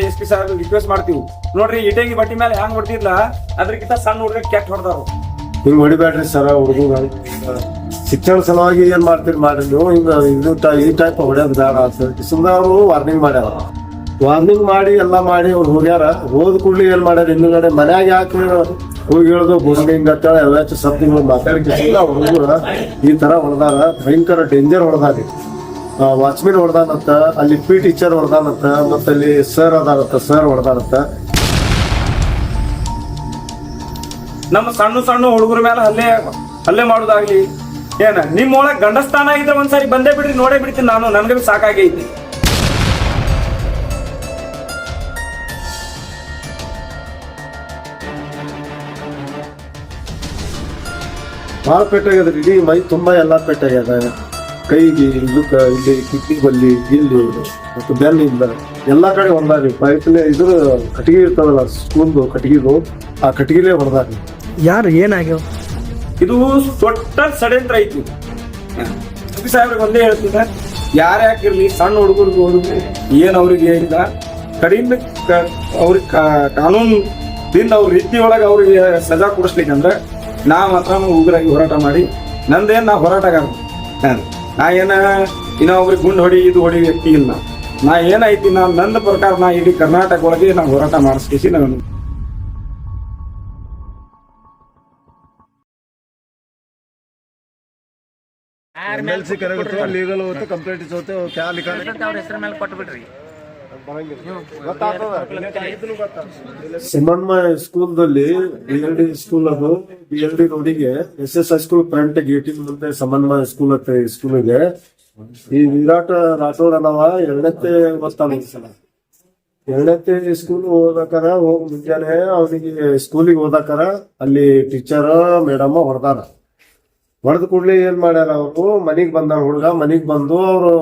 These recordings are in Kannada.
SP ಸಾಹೇಬ್ ರಿಕ್ವೆಸ್ಟ್ ಮಾಡ್ತೀವಿ ನೋಡ್ರಿ ಇಟಂಗಿ ಬಟ್ಟಿ ಮೇಲೆ ಹ್ಯಾಂಗ್ ಹೊಡ್ತಿದ್ಲ ಅದ್ರಕ್ಕಿಂತ ಸಣ್ಣ ಹುಡುಗ ಕೆಟ್ಟ ಹೊಡೆದಾರು. ಹಿಂಗ್ ಹೊಡಿಬ್ಯಾಡ್ರಿ ಸರ. ಹುಡುಗ ಶಿಕ್ಷಣ ಸಲುವಾಗಿ ಏನ್ ಮಾಡ್ತೀರಿ ಮಾಡ್ರಿ ನೀವು. ಹಿಂಗ ಇದು ಈ ಟೈಪ್ ಹೊಡ್ಯೋದು ಬೇಡ ಅಂತ ಸುಮ್ಮನೆ ಅವರು ವಾರ್ನಿಂಗ್ ಮಾಡ್ಯಾರ. ವಾರ್ನಿಂಗ್ ಮಾಡಿ ಎಲ್ಲಾ ಮಾಡಿ ಅವ್ರು ಹೋಗ್ಯಾರ. ಹೋದ ಕೂಡ್ಲಿ ಏನ್ ಮಾಡ್ಯಾರ ಹಿಂದ್ಗಡೆ ಮನ್ಯಾಗ ಯಾಕೆ ಹೋಗಿ ಹೇಳುದು ಬೋಸಡಿ ಹಿಂಗ ಅಂತೇಳಿ ಯಾವ್ಯಾಚ ಶಬ್ದಗಳು ಮಾತಾಡಿಕಿಸಿಲ್ಲ. ಹುಡುಗರ ಈ ತರ ಹೊಡೆದಾರ. ಭಯಂಕರ ಡೇಂಜರ್ ಹೊಡೆದಾರಿ. ವಾಚ್ಮೆನ್ ಹೊಡೆದಾನಂತ, ಅಲ್ಲಿ ಪಿ ಟೀಚರ್ ಹೊಡೆದಾನಂತ, ಮತ್ತೆ ಅಲ್ಲಿ ಸರ್ ಅದಾನಂತ, ಸರ್ ಹೊಡೆದಾನಂತ. ನಮ್ಮ ಸಣ್ಣ ಸಣ್ಣ ಹುಡುಗರ ಮೇಲೆ ಹಲ್ಲೆ ಮಾಡೋದಾಗ್ಲಿ ಏನ ನಿಮ್ಮೊಳಗೆ ಗಂಡಸ್ಥಾನ ಇದ್ರೆ ಒಂದ್ಸಾರಿ ಬಂದೇ ಬಿಡ್ರಿ, ನೋಡೇ ಬಿಡ್ತೀನಿ ನಾನು. ನನ್ಗೆ ಸಾಕಾಗೈತಿ. ಭಾಳ ಪೆಟ್ಟಾಗ್ಯದ್ರಿ. ಇಡೀ ಮೈ ತುಂಬಾ ಎಲ್ಲಾ ಪೆಟ್ಟಾಗ್ಯದ. ಕೈಗೆ ಇದಕ್ಕ ಇಲ್ಲಿ ಕಿಡ್ನಿ ಬಲ್ಲಿ ಇಲ್ಲಿ ಮತ್ತು ಬೆನ್ನಿಂದ ಎಲ್ಲಾ ಕಡೆ ಹೊಡೆದಾರಿ. ಪೈಪ್ಲೆ ಇದ್ರ ಕಟ್ಟಿಗೆ ಇರ್ತದಲ್ಲ ಸ್ಕೂಲ್ದು ಕಟ್ಟಿಗೆದು, ಆ ಕಟ್ಟಿಗೆಲೇ ಹೊಡೆದಾರಿ. ಯಾರು ಏನಾಗ್ಯಾವ? ಇದು ದೊಡ್ಡ ಷಡ್ಯಂತ್ರ ಐತಿ. SP ಸಾಹೇಬ್ರಿಗೆ ಒಂದೇ ಹೇಳ್ತೀನಿ, ಯಾರೇ ಹಾಕಿರ್ಲಿ ಸಣ್ಣ ಹುಡುಗರಿಗೆ ಹೋದ್ರು ಏನ್ ಅವ್ರಿಗೆ ಇಲ್ಲ ಕಡಿಮೆ ಅವ್ರಿಗೆ ಕಾನೂನಿಂದ ಅವ್ರ ರೀತಿ ಒಳಗೆ ಅವ್ರಿಗೆ ಸಜಾ ಕೊಡಿಸ್ಲಿಕ್ಕಂದ್ರೆ ನಾ ಮಾತ್ರ ಉಗ್ರಾಗಿ ಹೋರಾಟ ಮಾಡಿ ನಂದೇನ್ ನಾ ಹೋರಾಟಗಾರ. ನಾ ಏನ ಇನ್ನೊಬ್ರಿಗೆ ಗುಂಡು ಹೊಡಿ ಇದು ಹೊಡಿ ವ್ಯಕ್ತಿ ಇಲ್ಲ. ನಾ ಏನೈತಿ ನನ್ನ ಪ್ರಕಾರ ನಾ ಇಡೀ ಕರ್ನಾಟಕ ಒಳಗೆ ನಾ ಹೋರಾಟ ಮಾಡಿಸ್ಕೇಸಿ ನಾನು MLC ಕರೆಕ್ಟ್ ಲೀಗಲ್ ಹೋಗುತ್ತೆ, ಕಂಪ್ಲೇಂಟ್ ಹೋಗುತ್ತೆ. ಕ್ಯಾ ಲಿಖಾ ಅವ್ರ ಹೆಸರ ಮೇಲೆ ಕೊಟ್ಬಿಡ್ರಿ. ಸಮನ್ವಯ ಸ್ಕೂಲ್ದಲ್ಲಿ BLD ಸ್ಕೂಲ್ ಅದು. BLD ರೋಡಿಗೆ SS ಹೈಸ್ಕೂಲ್ ಫ್ರಂಟ್ ಗೇಟಿನ ಮುಂದೆ ಸಮನ್ವಯ ಸ್ಕೂಲ್ ಅಂತ ಸ್ಕೂಲಿಗೆ ಈ ವಿರಾಟ್ ರಾಠೋಡ್ ಅನ್ನವ 2ನೇ ಗೊತ್ತಾನ. 2ನೇ ಸ್ಕೂಲ್ ಓದಾಕಾರ ಹೋಗಿ ಮುಂಜಾನೆ ಅವನಿಗೆ ಸ್ಕೂಲಿಗೆ ಓದಾಕಾರ ಅಲ್ಲಿ ಟೀಚರ್ ಮೇಡಮ್ ಹೊಡೆದಾರ. ಹೊಡೆದ ಕೂಡ್ಲಿ ಏನ್ ಮಾಡ್ಯಾರ, ಅವರು ಮನಿಗ್ ಬಂದಾರ. ಹುಡುಗ ಮನಿಗ್ ಬಂದು ಅವ್ರು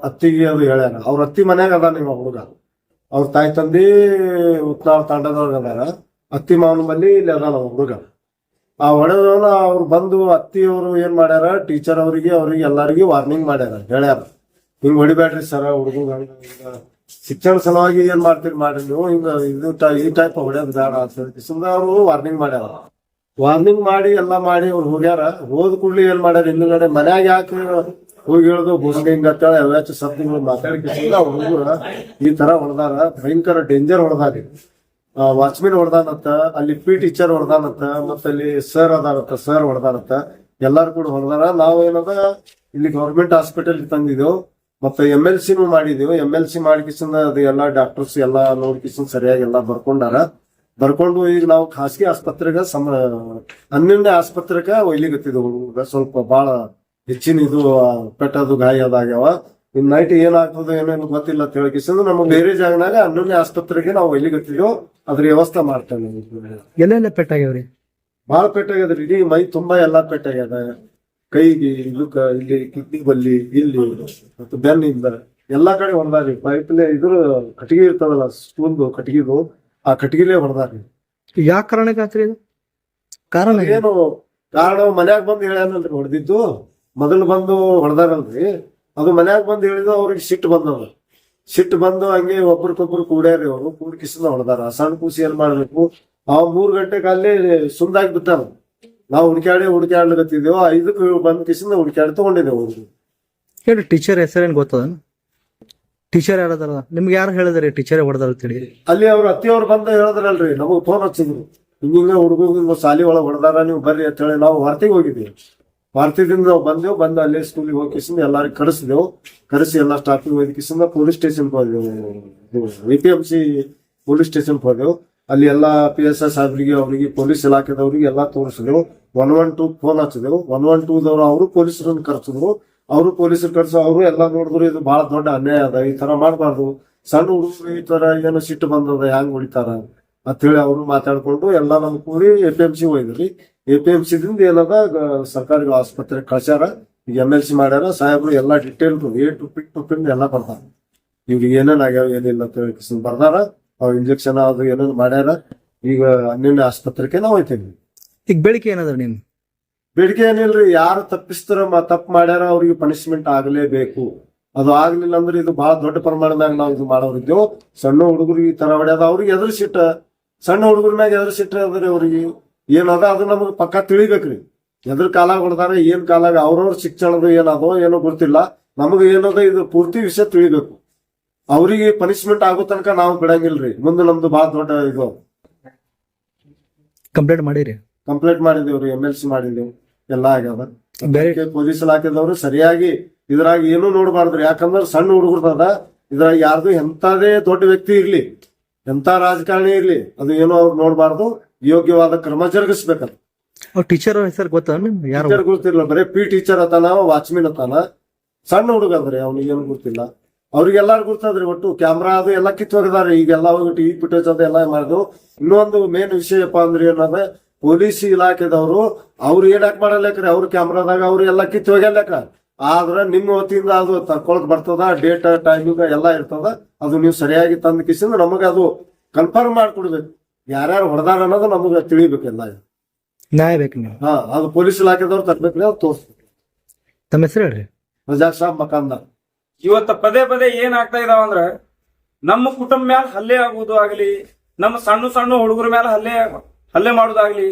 ಅತ್ತಿಗೆ ಅದು ಹೇಳ್ಯಾರ. ಅವ್ರ ಅತ್ತಿ ಮನ್ಯಾಗ ಅದ ನಿಮ್ಮ ಹುಡುಗ. ಅವ್ರ ತಾಯಿ ತಂದಿ ಉತ್ನಾಳ್ ತಾಂಡದವ್ರಿಗೆ ಅದಾರ. ಅತ್ತಿ ಮಾವನ ಬಲ್ಲಿ ಇಲ್ಲಿ ಅದಾನ ಹುಡುಗ. ಆ ಹೊಡೆದವನ ಅವ್ರು ಬಂದು ಅತ್ತಿಯವರು ಏನ್ ಮಾಡ್ಯಾರ, ಟೀಚರ್ ಅವ್ರಿಗೆ ಎಲ್ಲರಿಗೂ ವಾರ್ನಿಂಗ್ ಮಾಡ್ಯಾರ, ಹೇಳ್ಯಾರ ಹಿಂಗ್ ಹೊಡಿಬ್ಯಾಡ್ರಿ ಸರ. ಹುಡುಗ ಶಿಕ್ಷಣ ಸಲುವಾಗಿ ಏನ್ ಮಾಡ್ತೀರಿ ಮಾಡ್ರಿ ನೀವು. ಹಿಂಗ ಇದು ಈ ಟೈಪ್ ಹೊಡ್ಯೋದು ಬೇಡ ಅಂತ ಸುಮ್ಮನೆ ಅವರು ವಾರ್ನಿಂಗ್ ಮಾಡ್ಯಾರ. ವಾರ್ನಿಂಗ್ ಮಾಡಿ ಎಲ್ಲಾ ಮಾಡಿ ಅವ್ರು ಹೋಗ್ಯಾರ. ಹೋದ ಕೂಡ್ಲಿ ಏನ್ ಮಾಡ್ಯಾರ ಹಿಂದ್ಗಡೆ ಮನ್ಯಾಗ ಯಾಕೆ ಹೋಗಿ ಹೇಳುದು ಬೋಸಡಿ ಹಿಂಗ ಅಂತೇಳಿ ಯಾವ್ಯಾಚ ಶಬ್ದಗಳು ಮಾತಾಡಿಕಿಸಿಲ್ಲ. ಹುಡುಗರ ಈ ತರ ಹೊಡೆದಾರ. ಭಯಂಕರ ಡೇಂಜರ್ ಹೊಡೆದಾರಿ. ವಾಚ್ಮೆನ್ ಹೊಡೆದಾನಂತ, ಅಲ್ಲಿ ಪಿ ಟೀಚರ್ ಹೊಡೆದಾನಂತ, ಮತ್ತೆ ಅಲ್ಲಿ ಸರ್ ಅದಾನಂತ, ಸರ್ ಹೊಡೆದಾನಂತ. ಎಲ್ಲಾರು ಕೂಡ ಹೊಡೆದಾರ. ನಾವು ಏನದ ಇಲ್ಲಿ ಗೌರ್ಮೆಂಟ್ ಹಾಸ್ಪಿಟಲ್ ತಂದಿದ್ದೇವು. ಮತ್ತೆ MLC ಮಾಡಿದೆವು. MLC ಮಾಡಿಕಿಸಿಂದ ಅದು ಎಲ್ಲಾ ಡಾಕ್ಟರ್ಸ್ ಎಲ್ಲಾ ನೋಡ್ಕಿಸಿಂದ ಸರಿಯಾಗಿ ಎಲ್ಲಾ ಬರ್ಕೊಂಡು ಈಗ ನಾವು ಖಾಸಗಿ ಆಸ್ಪತ್ರೆಗೆ 12ನೇ ಆಸ್ಪತ್ರೆಗೆ ಒಯ್ಲಿಗತ್ತಿದ್ದೆವು. ಸ್ವಲ್ಪ ಬಹಳ ಹೆಚ್ಚಿನ ಇದು ಪೆಟ್ಟದು ಗಾಯ ಅದಾಗ್ಯಾವ. ಇನ್ ನೈಟ್ ಏನಾಗ್ತದೆ ಏನೇನು ಗೊತ್ತಿಲ್ಲ ಅಂತ ಹೇಳಿಕಿಸಿಂದ ನಮಗೆ ಬೇರೆ ಜಾಗನಾಗ 11ನೇ ಆಸ್ಪತ್ರೆಗೆ ನಾವು ಒಯ್ಲಿಗತ್ತಿದ್ದೆವು. ಅದ್ರ ವ್ಯವಸ್ಥೆ ಮಾಡ್ತೇವೆ. ಎಲ್ಲೆಲ್ಲ ಪೆಟ್ಟಾಗ್ಯಾವ್ರಿ? ಬಹಳ ಪೆಟ್ಟಾಗ್ಯದ್ರಿ. ಇಡೀ ಮೈ ತುಂಬಾ ಎಲ್ಲಾ ಪೆಟ್ಟಾಗ್ಯದ. ಕೈಗೆ ಇದಕ್ಕ ಇಲ್ಲಿ ಕಿಡ್ನಿ ಬಲ್ಲಿ ಇಲ್ಲಿ ಮತ್ತು ಬೆನ್ನಿಂದ ಎಲ್ಲಾ ಕಡೆ ಹೊಡೆದಾರಿ. ಪೈಪ್ಲೆ ಇದ್ರ ಕಟ್ಟಿಗೆ ಇರ್ತದಲ್ಲ ಸ್ಕೂಲ್ದು ಕಟ್ಟಿಗೆದು, ಆ ಕಟ್ಟಿಗೆಲೇ ಹೊಡೆದಾರಿ. ಯಾವ ಕಾರಣಕ್ಕೆ ಆತ್ರಿ ಇದು? ಕಾರಣ ಕಾರಣ ಮನ್ಯಾಗ ಬಂದು ಹೇಳ್ಯಾನಲ್ರಿ ಹೊಡೆದಿದ್ದು. ಮೊದಲು ಬಂದು ಹೊಡೆದಾರಲ್ರಿ, ಅದು ಮನ್ಯಾಗ ಬಂದು ಹೇಳಿದ್ರು. ಅವ್ರಿಗೆ ಸಿಟ್ಟು ಬಂದು ಹಂಗೆ ಒಬ್ರಿಗೊಬ್ರು ಕೂಡ್ಯಾರಿ. ಅವರು ಕೂಡ್ಕಿಸಿಂದ ಹೊಡೆದಾರ. ಸಣ್ಣ ಕೂಸಿ ಏನ್ ಮಾಡ್ಬೇಕು, 3 ಗಂಟೆಗೆ ಅಲ್ಲಿ ಸುಂದಾಗಿ ಬಿಟ್ಟಾರ. ನಾವು ಹುಡುಕ್ಯಾಡ್ಲಿಕತ್ತಿದ್ದೇವು. 5ಕ್ಕೆ ಬಂದ್ ಕಿಸಿಂದ ಹುಡುಕ್ಯಾಡಿ ತಗೊಂಡಿದ್ದೇವೆ. ಹೇಳಿ ಟೀಚರ್ ಹೆಸರೇನ್ ಗೊತ್ತದ? ಟೀಚರ್ ಯಾರದಾರ ನಿಮ್ಗೆ ಯಾರು ಹೇಳಿದ್ರಿ ಟೀಚರ್ ಹೊಡೆದಾರ ಅಂತೇಳಿ? ಅಲ್ಲಿ ಅವ್ರ ಅತ್ತಿಯವ್ರು ಬಂದ ಹೇಳಿದ್ರಲ್ರಿ, ನಮಗ್ ಫೋನ್ ಹಚ್ಚಿದ್ರು. ಹಿಂಗ ಹುಡುಗ ಸಾಲಿ ಒಳಗೆ ಹೊಡೆದಾರ, ನೀವು ಬರ್ರಿ ಅಂತ ಹೇಳಿ ನಾವು ವಾರ್ತೆಗೆ ಹೋಗಿದ್ದೀವಿ. ವಾರ್ತೆದಿಂದ ನಾವು ಬಂದು ಅಲ್ಲೇ ಸ್ಕೂಲಿಗೆ ಹೋಗಿಸಿಂದ ಎಲ್ಲಾರು ಕರೆಸಿ ಎಲ್ಲಾ ಸ್ಟಾಫಿಗೆ ಹೋಗಿಸಿಂದ ಪೊಲೀಸ್ ಸ್ಟೇಷನ್ ಹೋದೆವು. APMC ಪೊಲೀಸ್ ಸ್ಟೇಷನ್ ಹೋದೆವು. ಅಲ್ಲಿ ಎಲ್ಲಾ PSI ಸಾಹೇಬ್ರಿಗೆ, ಅವರಿಗೆ ಪೊಲೀಸ್ ಇಲಾಖೆದವ್ರಿಗೆ ಎಲ್ಲಾ ತೋರಿಸಿದೆವು. 112 ಫೋನ್ ಹಚ್ಚಿದೆವು. 112ದವ್ರು ಅವರು ಪೊಲೀಸರನ್ನು ಕರ್ಸಿದ್ರು. ಪೊಲೀಸರು ಕರ್ಸ ಅವರು ಎಲ್ಲಾ ನೋಡಿದ್ರು ಇದು ಬಹಳ ದೊಡ್ಡ ಅನ್ಯಾಯ ಅದ, ಈ ತರ ಮಾಡ್ಬಾರ್ದು. ಸಣ್ಣ ಹುಡುಗರು ಈ ತರ ಏನೋ ಸಿಟ್ಟು ಬಂದದ, ಹೆಂಗ್ ಹೊಡಿತಾರ ಅಂತ ಹೇಳಿ ಅವರು ಮಾತಾಡ್ಕೊಂಡು ಎಲ್ಲಾ ನಮ್ ಕೂಡಿ APMC ಹೋಯ್ದ್ರಿ. APMC ದಿಂದ ಏನದ ಸರ್ಕಾರಿ ಆಸ್ಪತ್ರೆ ಕಳ್ಸ್ಯಾರ. ಈಗ MLC ಮಾಡ್ಯಾರ ಸಾಹೇಬ್ರು. ಎಲ್ಲಾ ಡಿಟೇಲ್ ಟು ಪಿನ್ ಎಲ್ಲಾ ಬರ್ತಾರ. ಇವ್ರಿಗೆ ಏನೇನ್ ಆಗ್ಯಾವ ಏನಿಲ್ಲ ಅಂತ ಹೇಳಿ ಬರ್ದಾರ. ಅವ್ರ ಇಂಜೆಕ್ಷನ್ ಅದು ಏನೇನು ಮಾಡ್ಯಾರ. ಈಗ 12ನೇ ಆಸ್ಪತ್ರೆಗೆ ನಾವು ಹೋಯ್ತೇವಿ. ಈಗ ಬೆಳಿಗ್ಗೆ ಏನದ ನಿಮ್ ಬೇಡಿಕೆ ಏನಿಲ್ರಿ, ಯಾರು ತಪ್ಪಿಸ್ತಾರ ತಪ್ಪು ಮಾಡ್ಯಾರ ಅವ್ರಿಗೆ ಪನಿಷ್ಮೆಂಟ್ ಆಗಲೇಬೇಕು. ಅದು ಆಗ್ಲಿಲ್ಲ ಅಂದ್ರೆ ಇದು ಬಹಳ ದೊಡ್ಡ ಪ್ರಮಾಣದಾಗ ನಾವು ಇದು ಮಾಡೋರಿದ್ದೇವು. ಸಣ್ಣ ಹುಡುಗರಿಗೆ ಈ ತರ ಹೊಡ್ಯದ ಅವ್ರಿಗೆ ಎದುರಿಸಿಟ್ಟ, ಸಣ್ಣ ಹುಡುಗರ ಮ್ಯಾಗ ಎದುರಿಸಿಟ್ಟ ಅದ್ರಿ ಅವ್ರಿಗೆ ಏನದ ಅದು ನಮಗ್ ಪಕ್ಕ ತಿಳಿಬೇಕ್ರಿ. ಎದ್ರ ಕಾಲಾಗ ಹೊಡೆದಾರ ಏನ್ ಕಾಲಾಗ ಅವ್ರವ್ರ ಶಿಕ್ಷಣದ ಏನದೋ ಏನೋ ಗೊತ್ತಿಲ್ಲ. ನಮಗ ಏನದ ಇದು ಪೂರ್ತಿ ವಿಷಯ ತಿಳಿಬೇಕು. ಅವ್ರಿಗೆ ಪನಿಷ್ಮೆಂಟ್ ಆಗೋ ತನಕ ನಾವು ಬಿಡಂಗಿಲ್ರಿ. ಮುಂದೆ ನಮ್ದು ಬಹಳ ದೊಡ್ಡ ಇದು ಕಂಪ್ಲೇಂಟ್ ಮಾಡಿರಿ? ಕಂಪ್ಲೇಂಟ್ ಮಾಡಿದೇವ್ರಿ, MLC ಮಾಡಿದೇವ್, ಎಲ್ಲಾ ಆಗ್ಯಾದ. ಬೇರೆ ಪೊಲೀಸ್ ಇಲಾಖೆದವ್ರು ಸರಿಯಾಗಿ ಇದ್ರಾಗ ಏನು ನೋಡ್ಬಾರ್ದ್ರಿ. ಯಾಕಂದ್ರ ಸಣ್ಣ ಹುಡುಗರದ ಇದ್ರಾಗ ಯಾರ್ದು ಎಂತಾದೇ ದೊಡ್ಡ ವ್ಯಕ್ತಿ ಇರ್ಲಿ, ಎಂತ ರಾಜಕಾರಣಿ ಇರ್ಲಿ, ಅದು ಏನೋ ಅವ್ರು ನೋಡ್ಬಾರ್ದು. ಯೋಗ್ಯವಾದ ಕ್ರಮ ಜರುಗಿಸ್ಬೇಕಂತ. ಅವ್ರ ಟೀಚರ್ ಹೆಸರು ಗೊತ್ತಾ ನಿಮ್ಗೆ? ಯಾರು ಟೀಚರ್ ಗೊತ್ತಿಲ್ಲ, ಬರೀ ಟೀಚರ್ ಅತಾನ, ವಾಚ್ಮನ್ ಅತಾನ, ಸಣ್ಣ ಹುಡುಗ ಅದ್ರಿ, ಅವ್ನಿಗೆ ಏನು ಗೊತ್ತಿಲ್ಲ. ಅವ್ರಿಗೆಲ್ಲಾರು ಗೊತ್ತದ್ರಿ. ಒಟ್ಟು ಕ್ಯಾಮ್ರಾ ಅದು ಎಲ್ಲ ಕಿತ್ತೋಗದಾರಿ. ಈಗೆಲ್ಲ ಹೋಗಿ ಈ ಫುಟೇಜ್ ಅದು ಎಲ್ಲ ಮಾಡಿದ್ವು. ಇನ್ನೊಂದು ಮೇನ್ ವಿಷಯಪ್ಪ ಅಂದ್ರೆ ಏನದ, ಪೊಲೀಸ್ ಇಲಾಖೆದವರು ಅವ್ರು ಏನಾಕ್ ಮಾಡಲ್ಲೇಕ್ರಿ, ಅವ್ರ ಕ್ಯಾಮ್ರಾದಾಗ ಅವ್ರು ಎಲ್ಲ ಕಿತ್ತೋಗ್ಯಾಕ. ಆದ್ರ ನಿಮ್ಮ ವತಿಯಿಂದ ಅದು ತಕೊಳಕ್ ಬರ್ತದ, ಡೇಟ್ ಟೈಮಿಂಗ್ ಎಲ್ಲ ಇರ್ತದ. ಅದು ನೀವು ಸರಿಯಾಗಿ ತಂದ ಕಿಸಿಂದ ನಮಗ ಅದು ಕನ್ಫರ್ಮ್ ಮಾಡ್ಕೊಡ್ಬೇಕು. ಯಾರ್ಯಾರು ಹೊಡೆದಾರ ಅನ್ನೋದು ನಮಗ ತಿಳಿಬೇಕೆಲ್ಲ. ನ್ಯಾಯ ಬೇಕು ನೀವು. ಹಾ, ಅದು ಪೊಲೀಸ್ ಇಲಾಖೆದವ್ರು ತರ್ಬೇಕ್ರಿ, ಅವ್ರು ತೋರಿಸ್ಬೇಕು. ತಮ್ಮ ಹೆಸರು ಹೇಳ್ರಿ? ರಜಾಕ್ ಸಾಬ್ ಮಕಾನ್ದಾರ್. ಇವತ್ತ ಪದೇ ಪದೇ ಏನ್ ಆಗ್ತಾ ಇದಾವ ಅಂದ್ರ, ನಮ್ಮ ಕುಟುಂಬ ಮ್ಯಾಲ ಹಲ್ಲೆ ಆಗುವುದು ಆಗ್ಲಿ, ನಮ್ಮ ಸಣ್ಣ ಸಣ್ಣ ಹುಡುಗರ ಮ್ಯಾಲ ಹಲ್ಲೆ ಮಾಡುದಾಗ್ಲಿ,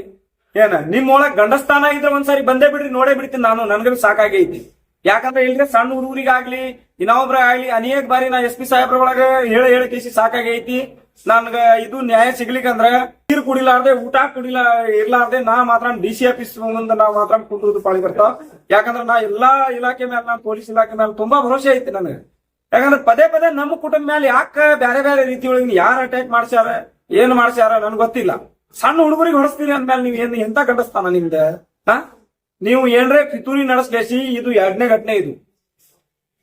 ಏನ ನಿಮ್ಮೊಳಗ್ ಗಂಡಸ್ಥಾನ ಇದ್ರೆ ಒಂದ್ಸಾರಿ ಬಂದೇ ಬಿಡ್ರಿ, ನೋಡೇ ಬಿಡ್ತೀನಿ ನಾನು. ನನ್ಗ ಸಾಕಾಗೈತಿ. ಯಾಕಂದ್ರೆ ಇಲ್ರಿ ಸಣ್ಣ ಹುಡುಗರಿಗಾಗ್ಲಿ ಇನ್ನೊಬ್ರ ಆಗ್ಲಿ ಅನೇಕ ಬಾರಿ ನಾ SP ಸಾಹೇಬ್ರ ಒಳಗ ಹೇಳಿ ಕೇಸಿ ಸಾಕಾಗೈತಿ. ನನ್ಗ ಇದು ನ್ಯಾಯ ಸಿಗ್ಲಿಕ್ಕಂದ್ರ ನೀರು ಕುಡಿಲಾರ್ದೆ, ಊಟ ಇರ್ಲಾರ್ದೆ ನಾ ಮಾತ್ರ DC ಆಫೀಸ್ ಮುಂದೆ ನಾ ಮಾತ್ರ ಕುಂಡ್ರದು ಪಾಳಿ ಬರ್ತಾವ. ಯಾಕಂದ್ರ ನಾ ಎಲ್ಲಾ ಇಲಾಖೆ ಮೇಲೆ, ನಾ ಪೊಲೀಸ್ ಇಲಾಖೆ ಮೇಲೆ ತುಂಬಾ ಭರೋಸೆ ಐತಿ ನನಗೆ. ಯಾಕಂದ್ರೆ ಪದೇ ಪದೇ ನಮ್ಮ ಕುಟುಂಬ ಮೇಲೆ ಯಾಕ ಬ್ಯಾರೆ ಬ್ಯಾರೆ ರೀತಿ ಒಳಗೆ ಯಾರು ಅಟ್ಯಾಕ್ ಮಾಡ್ಸ್ಯಾರ, ಏನ್ ಮಾಡ್ಸ್ಯಾರ ನನ್ಗೆ ಗೊತ್ತಿಲ್ಲ. ಸಣ್ಣ ಹುಡುಗರಿಗೆ ಹೊಡೆಸ್ತೀರಿ ಅಂದ್ಮೇಲೆ ನೀವ್ ಏನ್ ಎಂತ ಗಂಡಸ್ತಾನ ನಿಮ್ದ? ನೀವು ಏನ್ರೇ ಪಿತೂರಿ ನಡೆಸ್ಲೇಸಿ, ಇದು 2ನೇ ಘಟನೆ. ಇದು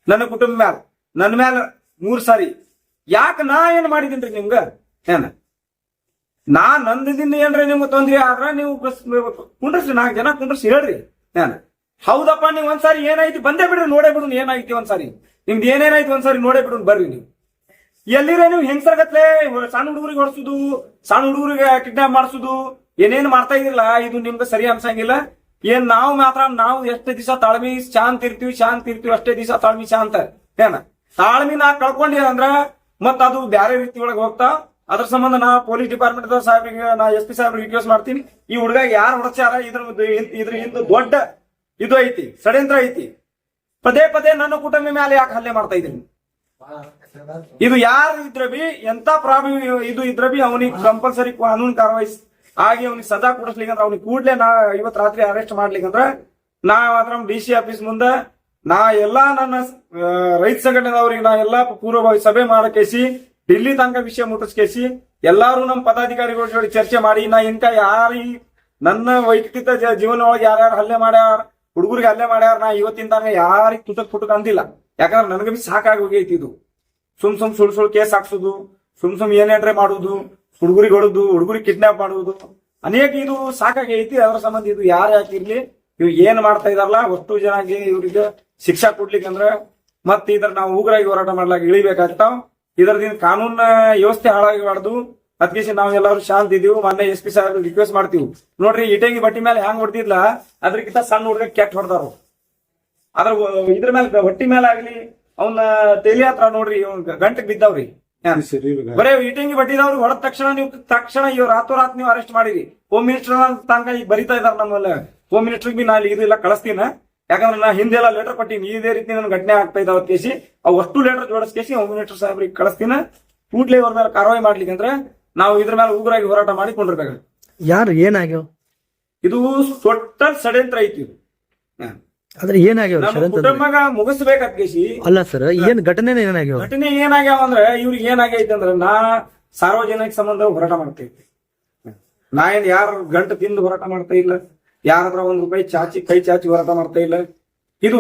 ನನ್ನ ಕುಟುಂಬ ಮ್ಯಾಲ, ನನ್ನ ಮ್ಯಾಲ 3 ಸಾರಿ. ಯಾಕ ನಾ ಏನ್ ಮಾಡಿದೀನ್ರಿ ನಿಮ್ಗ? ಏನ ನಾ ನಂದಿನ ಏನ್ರಿ ನಿಮ್ಗೆ ತೊಂದ್ರೆ ಆದ್ರ ನೀವು ಕುಂಡ್ರಸ್ರಿ, 4 ಜನ ಕುಂಡ್ರಸಿ ಹೇಳ್ರಿ. ಏನ ಹೌದಪ್ಪ, ನೀವ್ ಒಂದ್ಸಾರಿ ಏನಾಯ್ತು ಬಂದೇ ಬಿಡ್ರಿ, ನೋಡೇ ಬಿಡು ಏನಾಯ್ತಿ. ಒಂದ್ಸಾರಿ ನಿಮ್ದು ಏನೇನಾಯ್ತು ಒಂದ್ಸಾರಿ ನೋಡೇ ಬಿಡು, ಬರ್ರಿ. ನೀವು ಎಲ್ಲಿರ ನೀವು ಹೆಂಗಸರ್ಗತ್ಲೆ ಸಣ್ಣ ಹುಡುಗರಿಗೆ ಹೊಡ್ಸುದು, ಸಣ್ಣ ಹುಡುಗರಿಗೆ ಕಿಡ್ನಾಪ್ ಮಾಡಿಸುದು, ಏನೇನ್ ಮಾಡ್ತಾ ಇದಿಲ್ಲ, ಇದು ನಿಮ್ಗೆ ಸರಿ ಅನ್ಸಂಗಿಲ್ಲ. ಏನ್ ನಾವು ಮಾತ್ರ ನಾವು ಎಷ್ಟು ದಿವಸ ತಾಳ್ಮಿ ಶಾಂತ ಇರ್ತೀವಿ ಅಷ್ಟೇ ದಿವಸ ತಾಳ್ಮಿ ಶಾಂತ. ಏನ ತಾಳ್ಮಿ ನಾ ಕಳ್ಕೊಂಡಿ ಅಂದ್ರ ಮತ್ ಅದು ಬ್ಯಾರೆ ರೀತಿ ಒಳಗೆ ಹೋಗ್ತಾ. ಅದ್ರ ಸಂಬಂಧ ನಾ ಪೊಲೀಸ್ ಡಿಪಾರ್ಟ್ಮೆಂಟ್ ಸಾಹೇಬ್ರಿಗೆ, ನಾ SP ಸಾಹೇಬ್ರಿಗೆ ರಿಕ್ವೆಸ್ಟ್ ಮಾಡ್ತೀನಿ, ಈ ಹುಡುಗ ಯಾರು ಹೊಡ್ಸ್ಯಾರ ಇದ್ರ ಹಿಂದ ದೊಡ್ಡ ಇದು ಐತಿ, ಷಡ್ಯಂತ್ರ ಐತಿ. ಪದೇ ಪದೇ ನನ್ನ ಕುಟುಂಬ ಮೇಲೆ ಯಾಕೆ ಹಲ್ಲೆ ಮಾಡ್ತಾ ಇದ್ದೀನಿ? ಇದು ಯಾರು ಇದ್ರ ಬಿ ಎಂತ ಪ್ರಾಬ್ಲಮ್ ಇದು ಇದ್ರ ಬಿ ಅವನಿಗೆ ಕಂಪಲ್ಸರಿ ಕಾನೂನು ಕಾರ್ಯವಾಹಿ ಆಗಿ ಅವನಿಗೆ ಸದಾ ಕೊಡಿಸ್ಲಿಕ್ಕಂದ್ರ, ಅವ್ನಿಗೆ ಕೂಡ್ಲೆ ನಾ ಇವತ್ ರಾತ್ರಿ ಅರೆಸ್ಟ್ ಮಾಡ್ಲಿಕ್ಕಂದ್ರ ನಾ ಮಾತ್ರ DC ಆಫೀಸ್ ಮುಂದ ನಾ ಎಲ್ಲಾ ನನ್ನ ರೈತ ಸಂಘಟನೆದವ್ರಿಗೆ ನಾ ಎಲ್ಲಾ ಪೂರ್ವಭಾವಿ ಸಭೆ ಮಾಡಕೇಸಿ ఢిల్లీ ತನಕ ವಿಷಯ ಮುಟ್ಟಿಸ್ಕೇಸಿ ಎಲ್ಲಾರು ನಮ್ಮ ಪದಾಧಿಕಾರಿಗಳ ಜೋಡಿ ಚರ್ಚೆ ಮಾಡಿ, ನಾ ಇಂಕ ಯಾರಿ ನನ್ನ ವೈಯಕ್ತಿಕ ಜೀವನ ಒಳಗೆ ಯಾರ್ಯಾರು ಹಲ್ಲೆ ಮಾಡ್ಯಾರ, ಹುಡುಗರಿಗೆ ಹಲ್ಲೆ ಮಾಡ್ಯಾರ, ನಾ ಇವತ್ತಿನ ತನಕ ಯಾರಿಗೆ ತುಟಕ್ ಅಂದಿಲ್ಲ. ಯಾಕಂದ್ರೆ ನನಗೆ ಬಿ ಸಾಕಾಗಿ ಹೋಗೈತಿ. ಇದು ಸುಮ್ ಸುಳ್ಳು ಕೇಸ್ ಹಾಕ್ಸುದು, ಸುಮ್ ಏನೇನ್ರೆ ಮಾಡುದು, ಹುಡುಗರಿಗೆ ಹೊಡುದು, ಹುಡುಗರಿಗೆ ಕಿಡ್ನಾಪ್ ಮಾಡುವುದು, ಅನೇಕ ಇದು ಸಾಕಾಗೈತಿ. ಅದರ ಸಂಬಂಧ ಇದು ಯಾರು ಯಾಕಿರ್ಲಿ, ಇವ್ ಏನ್ ಮಾಡ್ತಾ ಇದಾರಲ್ಲ ಅಷ್ಟು ಜನಾಗಿ ಇವ್ರಿಗೆ ಶಿಕ್ಷಾ ಕೊಡ್ಲಿಕ್ಕಂದ್ರ ಮತ್ ಇದ್ರ ನಾವು ಉಗ್ರಾಗಿ ಹೋರಾಟ ಮಾಡ್ಲಾಕ ಇಳಿಬೇಕಾಗ್ತಾವ. ಇದರದಿಂದ ಕಾನೂನ ವ್ಯವಸ್ಥೆ ಹಾಳಾಗಬಾರ್ದು. ಅದಕ್ಕೆ ನಾವೆಲ್ಲರೂ ಶಾಂತ ಇದೀವಿ. ಮೊನ್ನೆ SP ಸಾಹೇಬ್ ರಿಕ್ವೆಸ್ಟ್ ಮಾಡ್ತೀವಿ, ನೋಡ್ರಿ ಇಟಂಗಿ ಬಟ್ಟಿ ಮೇಲೆ ಹ್ಯಾಂಗ್ ಹೊಡೆದಿಲ್ಲ ಅದ್ರಕ್ಕಿಂತ ಸಣ್ಣ ಹುಡುಗ ಕೆಟ್ಟ ಹೊಡೆದಾರ. ಅದ್ರ ಇದ್ರ ಮೇಲೆ ಹೊಟ್ಟಿ ಮೇಲೆ ಆಗ್ಲಿ ಅವನ ತೇಲಿ ಹತ್ರ ನೋಡ್ರಿ ಗಂಟೆಗೆ ಬಿದ್ದಾವ್ರಿ. ಬರೇ ಇಟಂಗಿ ಬಟ್ಟಿದವ್ರಿಗೆ ಹೊಡೆದ ತಕ್ಷಣ ಇವ್ ರಾತ್ರೋರಾತ್ ನೀವು ಅರೆಸ್ಟ್ ಮಾಡಿರಿ. ಹೋಮ್ ಮಿನಿಸ್ಟರ್ ತನಕ ಈಗ ಬರಿತಾ ಇದಾರ. ನಮ್ಮಲ್ಲ ಹೋಮ್ ಮಿನಿಸ್ಟರ್ ಬಿ ನಾ ಇದೆಲ್ಲ ಕಳಿಸ್ತೀನ. ಯಾಕಂದ್ರೆ ನಾ ಹಿಂದೆಲ್ಲ ಲೆಟರ್ ಕೊಟ್ಟಿನಿ, ಇದೇ ರೀತಿ ನನ್ ಘಟನೆ ಆಗ್ತಾ ಇದಾವ ಕೇಸಿ ಅವು ಅಷ್ಟು ಲೆಟರ್ ಜೋಡಿಸ್ಕೇಸಿ ಹೋಮ್ ಮಿನಿಸ್ಟರ್ ಸಾಹೇಬ್ರಿಗೆ ಕಳಿಸ್ತೀನ. ಕೂಡ್ಲೆ ಅವ್ರ ಮೇಲೆ ಕಾರ್ಯವಾಹಿ ಮಾಡ್ಲಿಕ್ಕಂದ್ರೆ ನಾವು ಇದ್ರ ಮೇಲೆ ಉಗ್ರಾಗಿ ಹೋರಾಟ ಮಾಡಿಕೊಂಡಿರ್ಬೇಕು. ಯಾರು ಏನಾಗ್ಯಾವ? ಇದು ಟೋಟಲ್ ಷಡ್ಯಂತ್ರ ಐತಿ. ಆದ್ರೆ ಏನಾಗ್ಯಾವ ಕುಟುಂಬಗ ಮುಗಿಸ್ಬೇಕತ್ ಕೇಸಿ ಅಲ್ಲ ಸರ್. ಏನ್ ಘಟನೆ ಏನಾಗ್ಯಾವ? ಘಟನೆ ಏನಾಗ್ಯಾವ ಅಂದ್ರೆ ಇವ್ರಿಗೆ ಏನಾಗೈತಿ ಅಂದ್ರೆ, ನಾ ಸಾರ್ವಜನಿಕ ಸಂಬಂಧ ಹೋರಾಟ ಮಾಡ್ತಾ ಇದ್ದೆ. ನಾ ಏನ್ ಯಾರ ಗಂಟು ತಿಂದು ಹೋರಾಟ ಮಾಡ್ತಾ ಇಲ್ಲ, ಯಾರತ್ರ ₹1 ಕೈ ಚಾಚಿ ಹೋರಾಟ ಮಾಡ್ತಾ ಇಲ್ಲ. ಇದು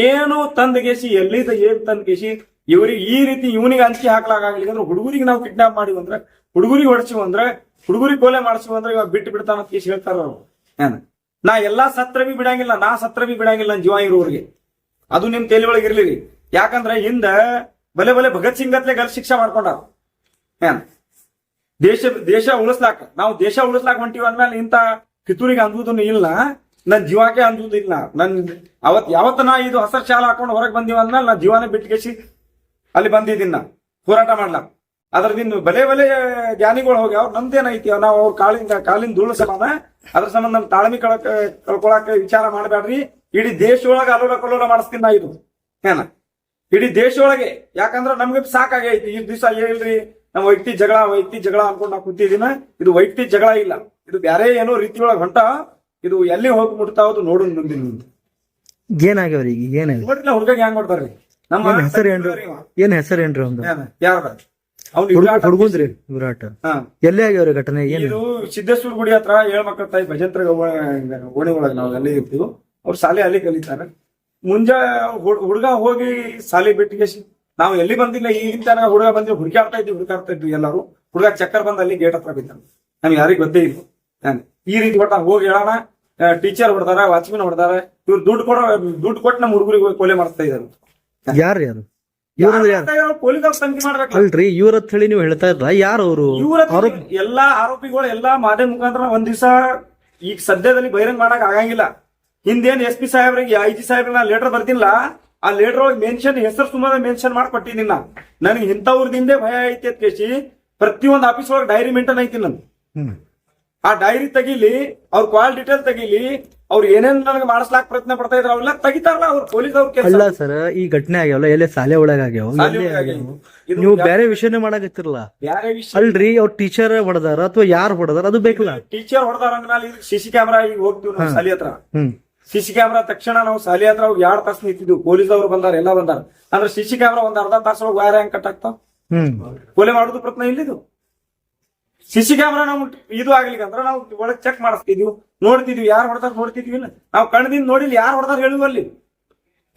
ಏನು ತಂದಗೇಸಿ ಎಲ್ಲಿದ ಏನ್ ತಂದಗೇಸಿ ಇವ್ರಿಗೆ ಈ ರೀತಿ ಇವನಿಗೆ ಅಂಕಿ ಹಾಕ್ಲಾಗಲಿಲ್ಲ ಅಂದ್ರೆ, ಹುಡುಗರಿಗೆ ನಾವು ಕಿಡ್ನಾಪ್ ಮಾಡಿವ್ ಅಂದ್ರೆ, ಹುಡುಗರಿಗೆ ಹೊಡ್ಸಿವ್ ಅಂದ್ರೆ, ಹುಡುಗರಿಗೆ ಕೊಲೆ ಮಾಡಿಸಿವ್ ಅಂದ್ರೆ ಇವಾಗ ಬಿಟ್ಟು ಬಿಡ್ತಾನ ಅಂತ ಕೇಸಿ ಹೇಳ್ತಾರ ಅವ್ರು. ನಾ ಎಲ್ಲಾ ಸತ್ರ ಬಿ ಬಿಡಂಗಿಲ್ಲ, ನಾ ಸತ್ರ ಬಿ ಬಿಡಂಗಿಲ್ಲ ನನ್ ಜೀವ ಇರೋರಿಗೆ. ಅದು ನಿಮ್ ತಲೆ ಒಳಗೆ ಇರ್ಲಿ. ಯಾಕಂದ್ರೆ ಹಿಂದ ಬಲೆ ಭಗತ್ ಸಿಂಗ್ ಗತ್ಲೆ ಗಲ್ ಶಿಕ್ಷೆ ಮಾಡ್ಕೊಂಡಾರ. ದೇಶ ಉಳಿಸ್ಲಾಕ ನಾವು ದೇಶ ಉಳಿಸ್ಲಾಕ ಹೊಂಟಿವಿ ಅಂದ್ಮೇಲೆ ಇಂತ ಕಿತ್ತೂರಿಗೆ ಅಂದುದನ್ನು ಇಲ್ಲ. ನನ್ ಜೀವಕ್ಕೆ ಅಂಜುದಿಲ್ಲ. ನನ್ ಯಾವತ್ತ ನಾ ಇದು ಹಸರ್ ಶಾಲ ಹಾಕೊಂಡು ಹೊರಗೆ ಬಂದಿವ ಅಂದ್ಮೇಲೆ ನಾ ಜೀವನೇ ಬಿಟ್ಟಿಗೆಸಿ ಅಲ್ಲಿ ಬಂದಿದ್ದೀನಿ ನಾ ಹೋರಾಟ ಮಾಡ್ಲಾಕ. ಅದ್ರದಿಂದ ಬಲೆ ಜ್ಞಾನಿಗಳು ಹೋಗಿ ಅವ್ರು ನಮ್ದೇನೈತಿ, ನಾವು ಅವ್ರ ಕಾಲಿನ ಧೂಳು ಸಮಾನ. ಅದ್ರ ಸಂಬಂಧ ನಮ್ ತಾಳ್ಮೆ ಕಳ್ಕೊಳಕ ವಿಚಾರ ಮಾಡಬೇಡ್ರಿ. ಇಡೀ ದೇಶದೊಳಗೆ ಅಲ್ಲೋಲ ಕಲ್ಲೋಲ ಮಾಡಿಸ್ತೀನಿ ನಾ ಇದು ಏನ, ಇಡೀ ದೇಶದೊಳಗೆ. ಯಾಕಂದ್ರ ನಮ್ಗೆ ಸಾಕಾಗೈತಿ ಈ ದಿವಸ ಹೇಳ್ರಿ ನಮ್ಮ ವೈಯಕ್ತಿಕ ಜಗಳ ಅನ್ಕೊಂಡು ನಾವು ಕೂತಿದ್ದೀನ. ಇದು ವೈಯಕ್ತಿಕ ಜಗಳ ಇಲ್ಲ, ಇದು ಬೇರೆ ಏನೋ ರೀತಿಯೊಳಗೆ ಹೊಂಟ. ಇದು ಎಲ್ಲಿ ಹೋಗಿ ಮುಟ್ತಾವದು ನೋಡು ಮುಂದಿನ ಏನಾಗ್ಯವ್ರಿ ಈಗ ಏನಾಗ್ಯ ನೋಡಿಲ್ಲ ಹುಡುಗ ಹೆಂಗ್ ಮಾಡ್ತಾರ್ರಿ. ನಮ್ಮ ಏನ್ ಹೆಸರೇನ್ರಿ ಒಂದು ಯಾರ ಹುಡುಗಂದ್ರಿ ವಿರಾಟ್ ಎಲ್ಲೇ ಆಗ್ಯಾವ್ರಿ ಘಟನೆ ಏನ್ ಇದು ಸಿದ್ದೇಶ್ವರ ಗುಡಿ ಹತ್ರ 7 ಮಕ್ಕಳ ತಾಯಿ ಭಜಂತ್ರ ಓಣಿ ಒಳಗೆ ನಾವು ಅಲ್ಲಿ ಇರ್ತೀವಿ. ಅವ್ರು ಶಾಲೆ ಅಲ್ಲಿ ಕಲಿತಾರೆ. ಮುಂಜಾ ಹುಡುಗ ಹೋಗಿ ಶಾಲೆ ಬಿಟ್ಟಿಗೆ ನಾವು ಎಲ್ಲಿ ಬಂದಿಲ್ಲ. ಈಗಿನ ತನಕ ಹುಡುಗ ಬಂದ್ರೆ ಹುಡುಕಾಡ್ತಾ ಇದ್ವಿ ಎಲ್ಲರೂ. ಹುಡುಗ ಚಕ್ಕರ್ ಬಂದ್ ಅಲ್ಲಿ ಗೇಟ್ ಹತ್ರ ಬಿದ್ದಾನೆ. ನಮ್ಗೆ ಯಾರಿಗ್ ಗೊತ್ತೇ ಇಲ್ಲ. ಈ ರೀತಿ ಒಟ್ಟ ಹೋಗಿ ಹೇಳೋಣ, ಟೀಚರ್ ಹೊಡ್ದಾರ, ವಾಚ್ಮನ್ ಹೊಡ್ದಾರ. ಇವ್ರು ದುಡ್ಡು ಕೊಟ್ಟು ನಮ್ಮ ಹುಡುಗರಿಗೆ ಕೊಲೆ ಮಾಡ್ತಾ ಇದ್ದಾರೆ. ಯಾರು ಇವ್ರಂದ್ರೆ ಯಾರು ಪೊಲೀಸರು ತನಿಖೆ ಮಾಡ್ಬೇಕು. ಅಲ್ರಿ ಇವ್ರತ್ ಹೇಳಿ ನೀವು ಹೇಳ್ತಾ ಇದ್ರ ಯಾರು ಅವರು ಎಲ್ಲಾ ಆರೋಪಿಗಳು ಎಲ್ಲಾ ಮಾಧ್ಯಮ ಮುಖಾಂತರ ಒಂದ್ ದಿವಸ ಈಗ ಸದ್ಯದಲ್ಲಿ ಬಹಿರಂಗ ಮಾಡಕ್ ಆಗಂಗಿಲ್ಲ. ಹಿಂದೇನ್ SP ಸಾಹೇಬ್ರಿಗೆ IG ಸಾಹೇಬ್ರಿಗೆ ನಾ ಲೆಟರ್ ಬರ್ತಿಲ್ಲ. ಆ ಲೆಟರ್ ಒಳಗೆ ಮೆನ್ಷನ್ ಹೆಸರು ಸುಮ್ಮನೆ ಮೆನ್ಷನ್ ಮಾಡ್ಕೊಟ್ಟಿದ್ದೀನಿ. ನನಗೆ ಇಂಥವ್ರದಿಂದೇ ಭಯ ಐತಿ ಅಂತ ಕೇಸಿ ಪ್ರತಿಯೊಂದು ಆಫೀಸ್ ಒಳಗೆ ಡೈರಿ ಮೇಂಟೈನ್ ಐತಿ ನನ್. ಆ ಡೈರಿ ತೆಗಿಲಿ, ಅವ್ರ ಕಾಲ್ ಡೀಟೇಲ್ ತೆಗಿಲಿ, ಅವ್ರು ಏನೇನ್ ನನಗೆ ಮಾಡಿಸ್ಲಾಕ್ ಪ್ರಯತ್ನ ಪಡ್ತಾ ಇದ್ರ ಅವೆಲ್ಲ ತೆಗಿತಾರಲ್ಲ ಅವ್ರು ಪೊಲೀಸ್ ಅವ್ರ ಕೆಲಸ. ಅಲ್ಲ ಸರ್, ಈ ಘಟನೆ ಆಗ್ಯಾವಲ್ಲ ಎಲ್ಲೇ ಶಾಲೆ ಒಳಗ ಆಗ್ಯಾವ, ನೀವು ಬೇರೆ ವಿಷಯನೇ ಮಾಡಕತ್ತಿರಲ್ಲ. ಬೇರೆ ವಿಷಯ ಅಲ್ರಿ ಅವ್ರ ಟೀಚರ್ ಹೊಡೆದಾರ ಅಥವಾ ಯಾರು ಹೊಡೆದಾರ ಅದು ಬೇಕಲ್ಲ. ಟೀಚರ್ ಹೊಡೆದಾರ ಅಂದ್ಮೇಲೆ CC ಕ್ಯಾಮ್ರಾ ಈಗ ಹೋಗ್ತೀವಿ ನಾವು ಶಾಲೆ ಹತ್ರ. CC ಕ್ಯಾಮ್ರಾ ತಕ್ಷಣ ನಾವು ಶಾಲೆ ಹತ್ರ 2 ತಾಸು ನಿಂತಿದ್ವಿ. ಪೊಲೀಸ್ ಅವರು ಬಂದಾರ, ಎಲ್ಲ ಬಂದಾರ. ಅಂದ್ರೆ CC ಕ್ಯಾಮ್ರಾ ಒಂದ್ ಅರ್ಧ ತಾಸೊಳಗೆ ವೈರ್ ಹೆಂಗ್ ಕಟ್ ಆಗ್ತಾವ? ಕೊಲೆ ಮಾಡೋದು ಪ್ರಯತ್ನ ಇಲ್ಲಿದು. CC ಕ್ಯಾಮ್ರಾ ನಾವು ಇದು ಆಗ್ಲಿಕ್ಕಂದ್ರ ನಾವು ಒಳಗೆ ಚೆಕ್ ಮಾಡಿಸ್ತಿದ್ವಿ, ನೋಡ್ತಿದ್ವಿ ಯಾರು ಹೊಡೆದಾರ ನೋಡ್ತಿದ್ವಿ. ನಾವು ಕಣ್ಣದಿಂದ ನೋಡಿಲ್ಲ ಯಾರು ಹೊಡೆದಾರ ಹೇಳುವಲ್ಲಿ.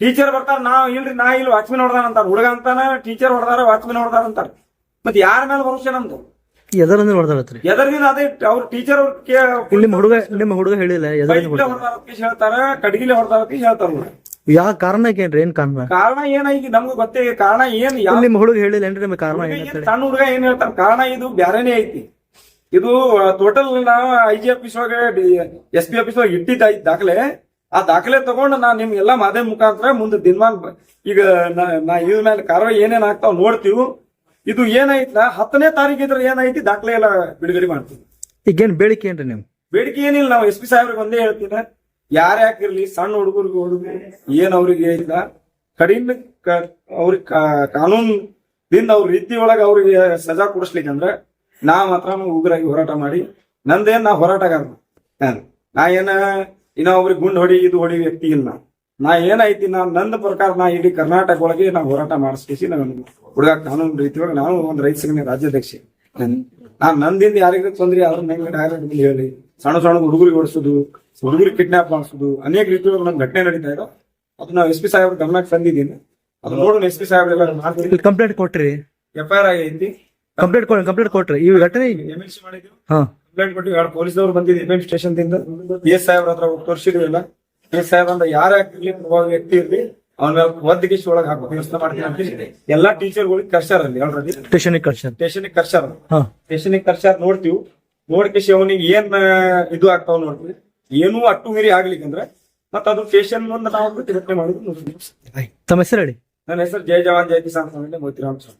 ಟೀಚರ್ ಬರ್ತಾರ, ನಾವ್ ಇಲ್ರಿ ನಾ ಇಲ್ಲಿ ವಾಚ್ಮನ್ ಹೊಡೆದಾರ ಅಂತಾರ. ಹುಡುಗ ಅಂತಾನ ಟೀಚರ್ ಹೊಡೆದಾರ ವಾಚ್ಮನ್ ಹೊಡೆದಾರ ಅಂತಾರ. ಮತ್ತೆ ಯಾರ ಮೇಲೆ ಭರೋಸೆ ನಮ್ದು? ಎದರಿಂದ ಹೊಡೆದಾರತ್ರಿ? ಎದರಿಂದ ಅದೇ ಅವ್ರ ಟೀಚರ್ ನಿಮ್ಮ ಹುಡುಗ ಹೇಳಿಲ್ಲ ಹೇಳ್ತಾರ, ಕಡ್ಗಿಲೆ ಹೊಡೆದಾರ ಹೇಳ್ತಾರ. ಯಾವ ಕಾರಣಕ್ಕೇನ್ರಿ? ಏನ್ ಕಾರಣ ಏನೈತಿ ನಮ್ಗೆ ಗೊತ್ತೇ. ಕಾರಣ ಏನ್ ನಿಮ್ಮ ಹುಡುಗ ಹೇಳಿಲ್ಲ ಏನ್ರಿ ನಿಮ್ಗೆ ಕಾರಣ? ಸಣ್ಣ ಹುಡುಗ ಏನ್ ಹೇಳ್ತಾರ ಕಾರಣ ಇದು ಬ್ಯಾರೇನೆ ಐತಿ. ಇದು ಟೋಟಲ್ ನಾವು IG ಆಫೀಸ್ ಒಳಗೆ SP ಆಫೀಸ್ ಒಳಗೆ ಇಟ್ಟಿದ್ದ ದಾಖಲೆ. ಆ ದಾಖಲೆ ತಗೊಂಡು ನಾ ನಿಮ್ಗೆಲ್ಲಾ ಮಾಧ್ಯಮ ಮುಖಾಂತರ ಮುಂದೆ ದಿನಮಾನ ಈಗ ನಾ ಇದ್ರ ಮೇಲೆ ಕಾರ್ಯವಾಹಿ ಏನೇನ್ ಆಗ್ತಾವ ನೋಡ್ತೀವಿ. ಇದು ಏನೈತ 10ನೇ ತಾರೀಕು ಇದ್ರೆ ಏನೈತಿ ದಾಖಲೆ ಎಲ್ಲ ಬಿಡುಗಡೆ ಮಾಡ್ತೀವಿ. ಈಗೇನ್ ಬೇಡಿಕೆ ಏನ್ರಿ ನಿಮ್ ಬೇಡಿಕೆ? ಏನಿಲ್ಲ, ನಾವು SP ಸಾಹೇಬ್ರಿಗೆ ಒಂದೇ ಹೇಳ್ತೀನಿ, ಯಾರ್ಯಾಕಿರ್ಲಿ ಸಣ್ಣ ಹುಡುಗರಿಗೆ ಏನ್ ಅವ್ರಿಗೆ ಇಲ್ಲ ಕಡಿಮೆ ಅವ್ರಿಗೆ ಕಾನೂನಿಂದ ಅವ್ರ ರೀತಿ ಒಳಗೆ ಅವ್ರಿಗೆ ಸಜಾ ಕೊಡಿಸ್ಲಿಕ್ಕಂದ್ರೆ ನಾ ಮಾತ್ರ ಉಗ್ರಾಗಿ ಹೋರಾಟ ಮಾಡಿ ನಂದೇನ್ ನಾ ಹೋರಾಟಗಾರ. ನಾ ಏನ ಇನ್ನ ಅವ್ರಿಗೆ ಗುಂಡ್ ಹೊಡಿ ಇದು ಹೊಡಿ ವ್ಯಕ್ತಿ ಇಲ್ಲ. ನಾ ಏನೈತಿ ನಂದ ಪ್ರಕಾರ ನಾ ಇಡೀ ಕರ್ನಾಟಕ ಒಳಗೆ ನಾ ಹೋರಾಟ ಮಾಡಿಸ್ಕೇಸಿ ನಾನು ಹುಡುಗ ಕಾನೂನು ರೀತಿ ಒಳಗೆ ನಾನು ಒಂದು ರೈತ ಸಂಘಟನೆ ರಾಜ್ಯಾಧ್ಯಕ್ಷ. ನಾನ್ ನಂದಿಂದ ಯಾರಿಗೂ ತೊಂದ್ರೆ ಅವ್ರ ನಂಗೆ ಡೈರೆಕ್ಟ್ ಹೇಳಿ ಸಣ್ಣ ಹುಡುಗರಿಗೆ ಓಡಿಸೋದು, ಹುಡುಗರಿಗೆ ಕಿಡ್ನಾಪ್ ಮಾಡಿಸೋದು ಅನೇಕ ರೀತಿಯೊಳಗೆ ನನ್ ಘಟನೆ ನಡೀತಾ ಇರೋ ಅದು ನಾವು SP ಸಾಹೇಬ್ರ ಗಮನಕ್ಕೆ ತಂದಿದ್ದೀನಿ. ಅದು ನೋಡೋಣ. SP ಸಾಹೇಬ್ರೆಲ್ಲ ಕಂಪ್ಲೇಂಟ್ ಕೊಟ್ರಿ? FIR ಆಗೈತಿ. ಕಂಪ್ಲೇಂಟ್ ಕೊಟ್ರಿ ಈ ಘಟನೆ? MLC ಮಾಡಿದ್ವಿ, ಕಂಪ್ಲೇಂಟ್ ಕೊಟ್ಟಿವಿ. 2 ಪೊಲೀಸರು ಬಂದಿದ್ದು FM ಸ್ಟೇಷನ್ ದಿಂದ. PS ಸಾಹೇಬ್ರ ಹತ್ರ ತೋರಿಸಿದ್ವಿ ಎಲ್ಲ. PS ಸಾಹೇಬ್ರ ಅಂತ ಯಾರ್ಯಾಕಿರ್ಲಿ ವ್ಯಕ್ತಿ ಇರ್ಲಿ ಅವ್ನ ಮೇಲೆ ಒದ್ದಿಗೆ ಒಳಗೆ ಹಾಕೋ ಯೋಚನೆ ಮಾಡ್ತೀನಿ. ಎಲ್ಲಾ ಟೀಚರ್ಗಳಿಗೆ ಕರ್ಸಾರ ಅಲ್ಲಿ ಆಲ್ರೆಡಿ ಸ್ಟೇಷನ್ಗೆ ಕರ್ಸಾರ. ನೋಡ್ತೀವಿ, ನೋಡ್ಕೇಶಿ ಅವನಿಗೆ ಏನ್ ಇದು ಆಗ್ತಾವ ನೋಡ್ತೀವಿ. ಏನೂ ಅಟ್ಟು ಮೀರಿ ಆಗ್ಲಿಕ್ಕಂದ್ರೆ ಮತ್ತ ಅದು ಸ್ಟೇಷನ್ ಮುಂದೆ ನಾವು ಪ್ರತಿಭಟನೆ ಮಾಡುದು. ತಮ್ಮ ಹೆಸರು ಹೇಳಿ? ನನ್ನ ಹೆಸರು ಜೈ ಜವಾನ್ ಜೈ ಕಿಸಾನ್ ಮೋತಿರಾಮ್ ಸ್ವಾಮಿ.